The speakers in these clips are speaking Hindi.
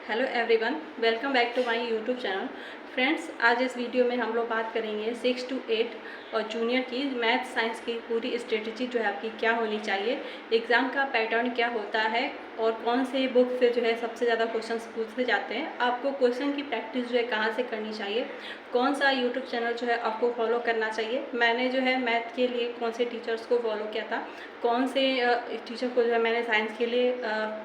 Hello everyone, welcome back to my YouTube channel. Friends, आज इस वीडियो में हम लोग बात करेंगे 6 to 8 और जूनियर की मैथ साइंस की पूरी स्ट्रेटजी जो है आपकी क्या होनी चाहिए, एग्ज़ाम का पैटर्न क्या होता है और कौन से बुक से जो है सबसे ज़्यादा क्वेश्चंस पूछे जाते हैं, आपको क्वेश्चन की प्रैक्टिस जो है कहाँ से करनी चाहिए, कौन सा यूट्यूब चैनल जो है आपको फॉलो करना चाहिए, मैंने जो है मैथ के लिए कौन से टीचर्स को फॉलो किया था, कौन से टीचर को जो है मैंने साइंस के लिए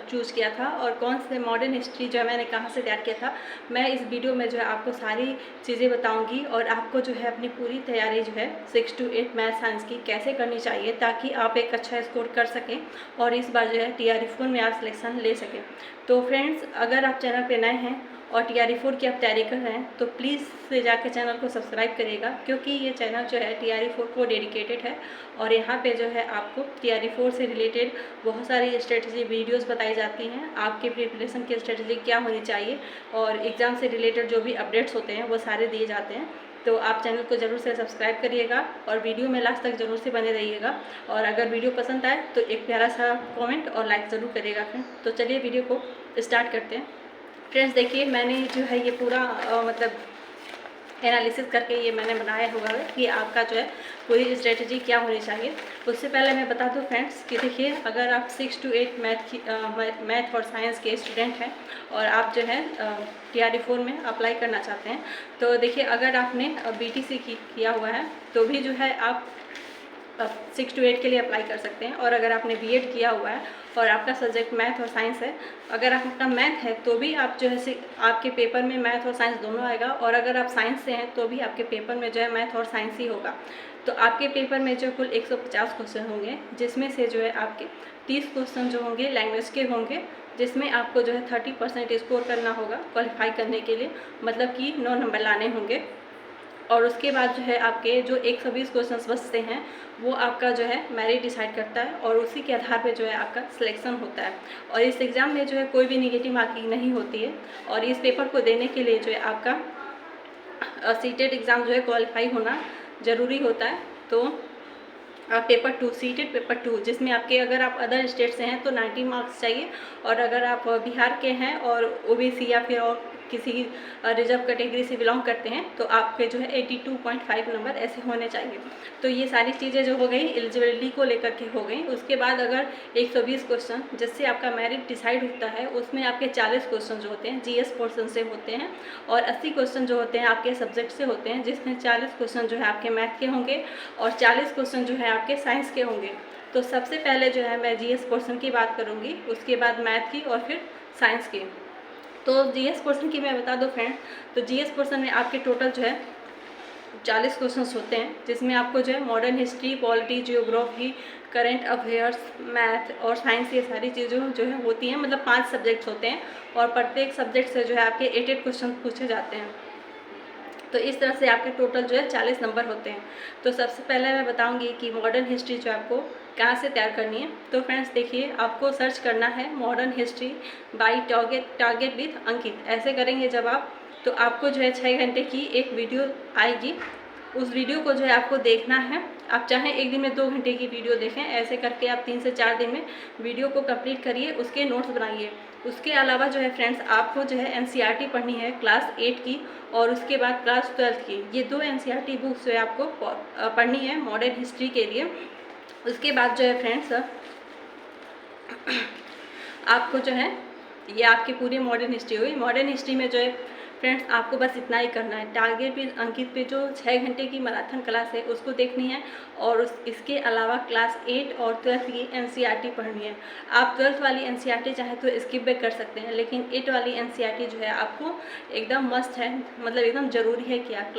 चूज़ किया था और कौन से मॉडर्न हिस्ट्री जो है मैंने कहाँ से तैयार किया था। मैं इस वीडियो में जो है आपको सारी चीज़ें बताऊंगी और आपको जो है अपनी पूरी तैयारी जो है 6 to 8 मैथ साइंस की कैसे करनी चाहिए ताकि आप एक अच्छा स्कोर कर सकें और इस बार जो है TRE4 में आप सिलेक्शन ले सकें। तो फ्रेंड्स, अगर आप चैनल पर नए हैं और TRE4 की आप तैयारी कर रहे हैं तो प्लीज़ से जाकर चैनल को सब्सक्राइब करिएगा, क्योंकि ये चैनल जो है TRE4 को डेडिकेटेड है और यहाँ पे जो है आपको TRE4 से रिलेटेड बहुत सारी स्ट्रेटजी वीडियोस बताई जाती हैं, आपके प्रिपरेशन की स्ट्रेटजी क्या होनी चाहिए और एग्ज़ाम से रिलेटेड जो भी अपडेट्स होते हैं वो सारे दिए जाते हैं। तो आप चैनल को ज़रूर से सब्सक्राइब करिएगा और वीडियो में लास्ट तक ज़रूर से बने रहिएगा और अगर वीडियो पसंद आए तो एक प्यारा सा कमेंट और लाइक ज़रूर करिएगा फ्रेंड। तो चलिए वीडियो को स्टार्ट करते हैं। फ्रेंड्स देखिए, मैंने जो है ये पूरा मतलब एनालिसिस करके ये मैंने बनाया हुआ है कि आपका जो है पूरी स्ट्रेटजी क्या होनी चाहिए। उससे पहले मैं बता दूं फ्रेंड्स कि देखिए, अगर आप 6 to 8 मैथ और साइंस के स्टूडेंट हैं और आप जो है TRE4 में अप्लाई करना चाहते हैं तो देखिए, अगर आपने BTC किया हुआ है तो भी जो है आप 6 to 8 के लिए अप्लाई कर सकते हैं। और अगर आपने BEd किया हुआ है और आपका सब्जेक्ट मैथ और साइंस है, अगर आपका मैथ है तो भी आप जो है आपके पेपर में मैथ और साइंस दोनों आएगा और अगर आप साइंस से हैं तो भी आपके पेपर में जो है मैथ और साइंस ही होगा। तो आपके पेपर में जो कुल 150 क्वेश्चन होंगे, जिसमें से जो है आपके 30 क्वेश्चन जो होंगे लैंग्वेज के होंगे, जिसमें आपको जो है 30% स्कोर करना होगा क्वालिफाई करने के लिए, मतलब कि 9 नंबर लाने होंगे। और उसके बाद जो है आपके जो 120 क्वेश्चंस बचते हैं वो आपका जो है मेरिट डिसाइड करता है और उसी के आधार पे जो है आपका सिलेक्शन होता है। और इस एग्ज़ाम में जो है कोई भी नेगेटिव मार्किंग नहीं होती है और इस पेपर को देने के लिए जो है आपका सीटेड एग्ज़ाम जो है क्वालिफाई होना ज़रूरी होता है। तो पेपर 2 सीटेड पेपर 2, जिसमें आपके अगर आप अदर स्टेट से हैं तो 90 मार्क्स चाहिए और अगर आप बिहार के हैं और OBC या फिर और किसी रिजर्व कैटेगरी से बिलोंग करते हैं तो आपके जो है 82.5 नंबर ऐसे होने चाहिए। तो ये सारी चीज़ें जो हो गई एलिजिबिलिटी को लेकर के हो गई। उसके बाद अगर 120 क्वेश्चन जिससे आपका मेरिट डिसाइड होता है, उसमें आपके 40 क्वेश्चन जो होते हैं GS पोर्सन से होते हैं और 80 क्वेश्चन जो होते हैं आपके सब्जेक्ट से होते हैं, जिसमें 40 क्वेश्चन जो है आपके मैथ के होंगे और 40 क्वेश्चन जो है आपके साइंस के होंगे। तो सबसे पहले जो है मैं GS पोर्सन की बात करूँगी, उसके बाद मैथ की और फिर साइंस की। तो GS पोर्सन की मैं बता दूं फ्रेंड, तो GS पोर्सन में आपके टोटल जो है 40 क्वेश्चंस होते हैं, जिसमें आपको जो है modern history, polity, geography, current affairs, math और साइंस, ये सारी चीज़ें जो है होती हैं। मतलब 5 सब्जेक्ट्स होते हैं और प्रत्येक सब्जेक्ट से जो है आपके 8 क्वेश्चन पूछे जाते हैं। तो इस तरह से आपके टोटल जो है 40 नंबर होते हैं। तो सबसे पहले मैं बताऊंगी कि मॉडर्न हिस्ट्री जो आपको कहाँ से तैयार करनी है। तो फ्रेंड्स देखिए, आपको सर्च करना है modern history by target with Ankit. ऐसे करेंगे जब आप, तो आपको जो है 6 घंटे की एक वीडियो आएगी। उस वीडियो को जो है आपको देखना है। आप चाहें एक दिन में 2 घंटे की वीडियो देखें, ऐसे करके आप 3 से 4 दिन में वीडियो को कंप्लीट करिए, उसके नोट्स बनाइए। उसके अलावा जो है फ्रेंड्स, आपको जो है NCERT पढ़नी है क्लास 8 की और उसके बाद क्लास 12 की। ये 2 NCERT बुक्स जो है आपको पढ़नी है मॉडर्न हिस्ट्री के लिए। उसके बाद जो है फ्रेंड्स, आपको जो है ये आपकी पूरी मॉडर्न हिस्ट्री हुई। मॉडर्न हिस्ट्री में जो है फ्रेंड्स आपको बस इतना ही करना है, टारगेट पे अंकित पे जो 6 घंटे की मैराथन क्लास है उसको देखनी है और इसके अलावा क्लास 8 और 12 की NCERT पढ़नी है। आप 12th वाली NCERT चाहे तो स्किप भी कर सकते हैं, लेकिन 8 वाली NCERT जो है आपको एकदम मस्ट है, मतलब एकदम ज़रूरी है कि आप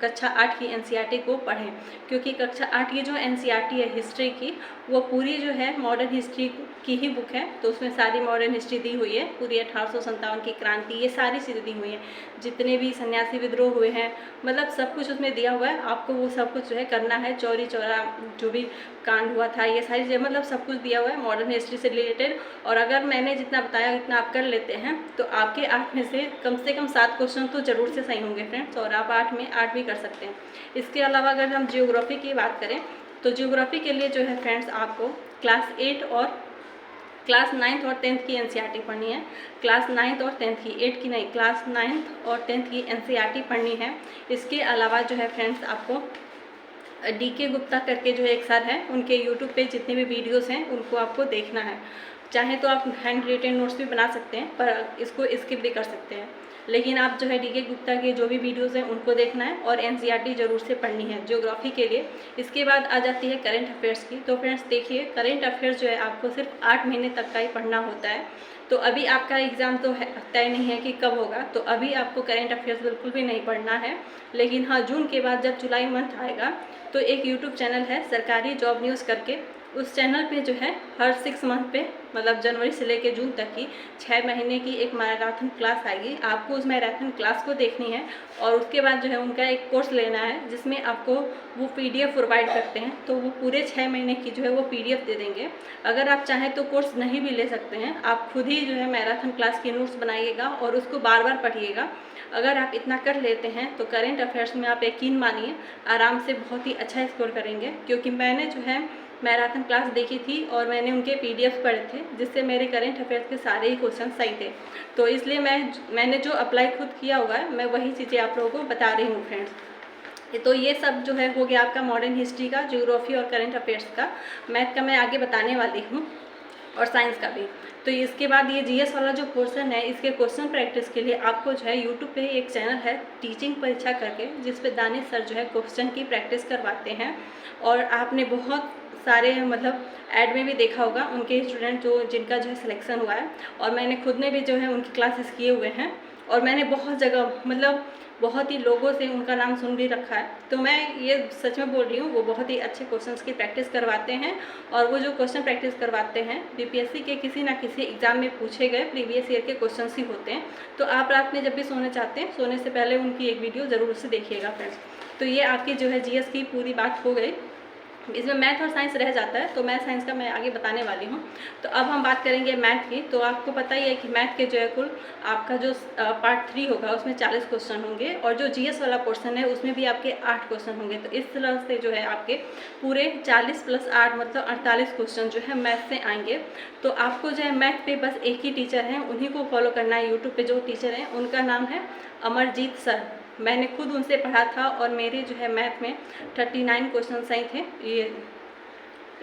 कक्षा 8 की NCERT को पढ़ें, क्योंकि कक्षा 8 की जो NCERT है हिस्ट्री की, वो पूरी जो है मॉडर्न हिस्ट्री की ही बुक है। तो उसमें सारी मॉडर्न हिस्ट्री दी हुई है, पूरी 1857 की क्रांति, ये सारी चीज़ें दी हुई हैं, जितने भी सन्यासी विद्रोह हुए हैं, मतलब सब कुछ उसमें दिया हुआ है। आपको वो सब कुछ जो है करना है, चौरी चौरा जो भी कांड हुआ था, ये सारी चीज़ें, मतलब सब कुछ दिया हुआ है मॉडर्न हिस्ट्री से रिलेटेड। और अगर मैंने जितना बताया इतना आप कर लेते हैं तो आपके 8 में से कम 7 क्वेश्चन तो ज़रूर से सही होंगे फ्रेंड्स, और आप 8 में 8 भी कर सकते हैं। इसके अलावा अगर हम जियोग्राफी की बात करें तो जियोग्राफी के लिए जो है फ्रेंड्स आपको क्लास 8 और क्लास 9th और 10th की एनसीईआरटी पढ़नी है। क्लास 9th और 10th की, 8th की नहीं, क्लास 9th और 10th की एनसीईआरटी पढ़नी है। इसके अलावा जो है फ्रेंड्स, आपको डीके गुप्ता करके जो एक सर हैं, उनके यूट्यूब पे जितने भी वीडियोस हैं उनको आपको देखना है। चाहे तो आप हैंड रिटेन नोट्स भी बना सकते हैं, पर इसको स्किप भी कर सकते हैं, लेकिन आप जो है डीके गुप्ता के जो भी वीडियोस हैं उनको देखना है और एनसीईआरटी ज़रूर से पढ़नी है ज्योग्राफी के लिए। इसके बाद आ जाती है करंट अफेयर्स की। तो फ्रेंड्स देखिए, करंट अफेयर्स जो है आपको सिर्फ 8 महीने तक का ही पढ़ना होता है। तो अभी आपका एग्ज़ाम तो तय नहीं है कि कब होगा, तो अभी आपको करंट अफेयर्स बिल्कुल भी नहीं पढ़ना है। लेकिन हाँ, जून के बाद जब जुलाई मंथ आएगा तो एक यूट्यूब चैनल है सरकारी जॉब न्यूज़ करके, उस चैनल पे जो है हर 6 मंथ पे, मतलब जनवरी से लेकर जून तक की 6 महीने की एक मैराथन क्लास आएगी। आपको उस मैराथन क्लास को देखनी है और उसके बाद जो है उनका एक कोर्स लेना है, जिसमें आपको वो पीडीएफ प्रोवाइड करते हैं। तो वो पूरे 6 महीने की जो है वो पीडीएफ दे देंगे। अगर आप चाहें तो कोर्स नहीं भी ले सकते हैं, आप खुद ही जो है मैराथन क्लास के नोट्स बनाइएगा और उसको बार बार पढ़िएगा। अगर आप इतना कर लेते हैं तो करंट अफेयर्स में आप यकीन मानिए आराम से बहुत ही अच्छा स्कोर करेंगे। क्योंकि मैंने जो है मैराथन क्लास देखी थी और मैंने उनके पीडीएफ पढ़े थे, जिससे मेरे करंट अफेयर्स के सारे ही क्वेश्चन सही थे। तो इसलिए मैंने जो अप्लाई खुद किया हुआ है, मैं वही चीज़ें आप लोगों को बता रही हूँ फ्रेंड्स। तो ये सब जो है हो गया आपका मॉडर्न हिस्ट्री का, ज्योग्राफी और करंट अफेयर्स का। मैथ का मैं आगे बताने वाली हूँ और साइंस का भी। तो इसके बाद ये जीएस वाला जो पोर्शन है, इसके क्वेश्चन प्रैक्टिस के लिए आपको जो है यूट्यूब पे एक चैनल है टीचिंग परीक्षा करके, जिस पे दानिश सर जो है क्वेश्चन की प्रैक्टिस करवाते हैं। और आपने बहुत सारे मतलब ऐड में भी देखा होगा उनके स्टूडेंट जिनका जो है सिलेक्शन हुआ है, और मैंने खुद ने भी जो है उनकी क्लासेस किए हुए हैं और मैंने बहुत जगह मतलब बहुत ही लोगों से उनका नाम सुन भी रखा है। तो मैं ये सच में बोल रही हूँ, वो बहुत ही अच्छे क्वेश्चंस की प्रैक्टिस करवाते हैं। और वो जो क्वेश्चन प्रैक्टिस करवाते हैं बीपीएससी के किसी ना किसी एग्जाम में पूछे गए प्रीवियस ईयर के क्वेश्चंस ही होते हैं। तो आप रात में जब भी सोने चाहते हैं, सोने से पहले उनकी एक वीडियो ज़रूर से देखिएगा फ्रेंड्स। तो ये आपकी जो है जीएस की पूरी बात हो गई। इसमें मैथ और साइंस रह जाता है, तो मैथ साइंस का मैं आगे बताने वाली हूँ। तो अब हम बात करेंगे मैथ की। तो आपको पता ही है कि मैथ के जो है कुल आपका जो पार्ट 3 होगा उसमें 40 क्वेश्चन होंगे, और जो जीएस वाला पोर्शन है उसमें भी आपके 8 क्वेश्चन होंगे। तो इस तरह से जो है आपके पूरे 40 + 8 मतलब 48 क्वेश्चन जो है मैथ से आएंगे। तो आपको जो है मैथ पे बस एक ही टीचर हैं, उन्हीं को फॉलो करना है। यूट्यूब पे जो टीचर हैं उनका नाम है अमरजीत सर। मैंने खुद उनसे पढ़ा था और मेरे जो है मैथ में 39 क्वेश्चन सही थे।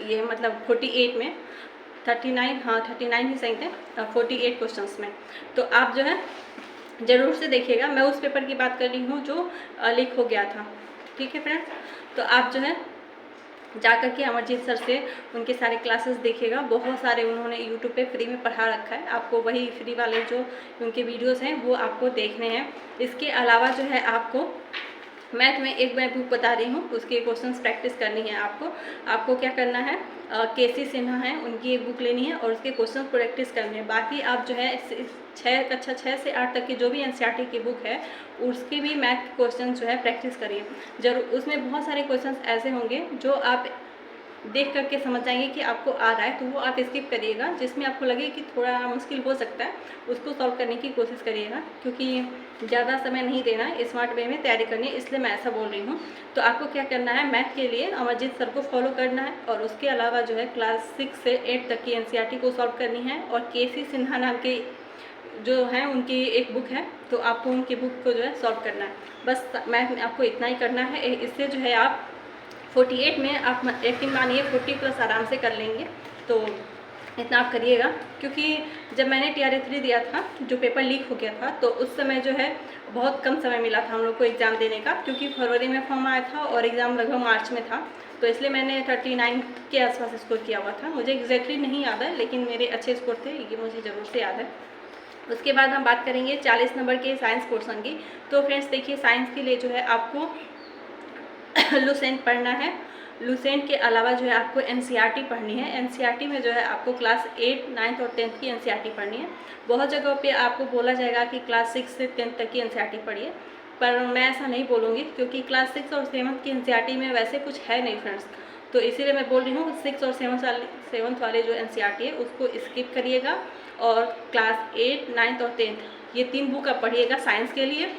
ये मतलब 48 में 39, हाँ 39 ही सही थे 48 क्वेश्चंस में। तो आप जो है ज़रूर से देखिएगा। मैं उस पेपर की बात कर रही हूँ जो लीक हो गया था। ठीक है फ्रेंड्स, तो आप जो है जा कर के अमरजीत सर से उनके सारे क्लासेस देखिएगा। बहुत सारे उन्होंने यूट्यूब पे फ्री में पढ़ा रखा है, आपको वही फ्री वाले जो उनके वीडियोस हैं वो आपको देखने हैं। इसके अलावा जो है आपको मैथ में एक मैं बुक बता रही हूँ, उसके क्वेश्चंस प्रैक्टिस करनी है। आपको क्या करना है, केसी सिन्हा है उनकी एक बुक लेनी है और उसके क्वेश्चन प्रैक्टिस करने हैं। बाकी आप जो है कक्षा 6 से 8 तक की जो भी एनसीईआरटी की बुक है उसके भी मैथ क्वेश्चन जो है प्रैक्टिस करिए जरूर। उसमें बहुत सारे क्वेश्चन ऐसे होंगे जो आप देख करके समझ जाएंगे कि आपको आ रहा है, तो वो आप स्किप करिएगा। जिसमें आपको लगे कि थोड़ा मुश्किल हो सकता है उसको सॉल्व करने की कोशिश करिएगा, क्योंकि ज़्यादा समय नहीं देना है, स्मार्ट वे में तैयारी करनी है, इसलिए मैं ऐसा बोल रही हूँ। तो आपको क्या करना है, मैथ के लिए अमरजीत सर को फॉलो करना है और उसके अलावा जो है क्लास 6 से 8 तक की एनसीईआरटी को सॉल्व करनी है। और केसी सिन्हा नाम के जो है उनकी एक बुक है, तो आपको उनकी बुक को जो है सॉल्व करना है। बस मैथ में आपको इतना ही करना है। इससे जो है आप 48 में आप यकीन मानिए 40+ आराम से कर लेंगे। तो इतना आप करिएगा, क्योंकि जब मैंने TRA 3 दिया था, जो पेपर लीक हो गया था, तो उस समय जो है बहुत कम समय मिला था हम लोग को एग्ज़ाम देने का, क्योंकि फरवरी में फॉर्म आया था और एग्ज़ाम लगभग मार्च में था। तो इसलिए मैंने 39 के आसपास स्कोर किया हुआ था। मुझे एग्जैक्टली नहीं याद है, लेकिन मेरे अच्छे स्कोर थे, ये मुझे ज़रूर से याद है। उसके बाद हम बात करेंगे 40 नंबर के साइंस पोर्शन की। तो फ्रेंड्स देखिए, साइंस के लिए जो है आपको लुसेंट पढ़ना है। लुसेंट के अलावा जो है आपको एनसीईआरटी पढ़नी है। एनसीईआरटी में जो है आपको क्लास 8, 9th और 10th की एनसीईआरटी पढ़नी है। बहुत जगहों पे आपको बोला जाएगा कि क्लास 6 से 10th तक की एनसीईआरटी पढ़िए, पर मैं ऐसा नहीं बोलूँगी, क्योंकि क्लास 6 और 7th की एनसीईआरटी में वैसे कुछ है नहीं फ्रेंड्स। तो इसीलिए मैं बोल रही हूँ 6 और 7th वाले जो एनसीईआरटी है उसको स्किप करिएगा, और क्लास 8, 9th और 10th ये 3 बुक आप पढ़िएगा साइंस के लिए।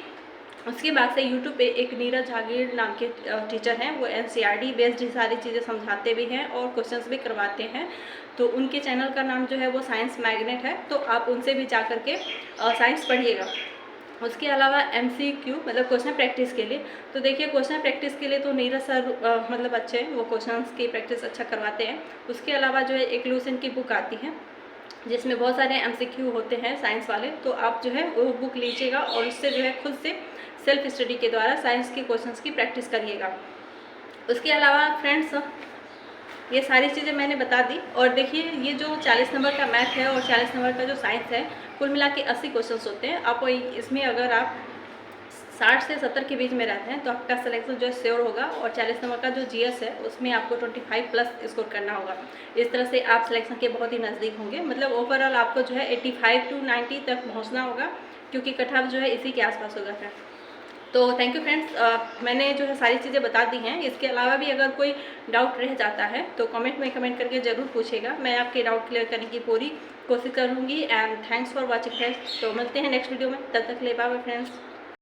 उसके बाद से यूट्यूब पे एक नीरज जागीर नाम के टीचर हैं, वो एनसीईआरटी बेस्ड सारी चीज़ें समझाते भी हैं और क्वेश्चंस भी करवाते हैं। तो उनके चैनल का नाम जो है वो साइंस मैग्नेट है, तो आप उनसे भी जा कर के साइंस पढ़िएगा। उसके अलावा MCQ मतलब क्वेश्चन प्रैक्टिस के लिए, तो देखिए क्वेश्चन प्रैक्टिस के लिए तो नीरज सर मतलब अच्छे हैं, वो क्वेश्चंस की प्रैक्टिस अच्छा करवाते हैं। उसके अलावा जो है एक लूसेंट की बुक आती है जिसमें बहुत सारे MCQ होते हैं साइंस वाले, तो आप जो है वो बुक लीजिएगा और उससे जो है खुद से सेल्फ स्टडी के द्वारा साइंस के क्वेश्चंस की प्रैक्टिस करिएगा। उसके अलावा फ्रेंड्स ये सारी चीज़ें मैंने बता दी। और देखिए ये जो 40 नंबर का मैथ है और 40 नंबर का जो साइंस है, कुल मिला के 80 क्वेश्चंस होते हैं। आप इसमें अगर आप 60 से 70 के बीच में रहते हैं तो आपका सिलेक्शन जो है श्योर होगा। और 40 नंबर का जो GS है उसमें आपको 25 प्लस स्कोर करना होगा। इस तरह से आप सिलेक्शन के बहुत ही नज़दीक होंगे। मतलब ओवरऑल आपको जो है 85 to 90 तक पहुंचना होगा, क्योंकि कट ऑफ जो है इसी के आसपास होगा फ्रेंड। तो थैंक यू फ्रेंड्स, मैंने जो है सारी चीज़ें बता दी हैं। इसके अलावा भी अगर कोई डाउट रह जाता है तो कमेंट में कमेंट करके ज़रूर पूछेगा, मैं आपके डाउट क्लियर करने की पूरी कोशिश करूँगी। And thanks for watching friends. तो मिलते हैं नेक्स्ट वीडियो में, तब तक ले बाय फ्रेंड्स।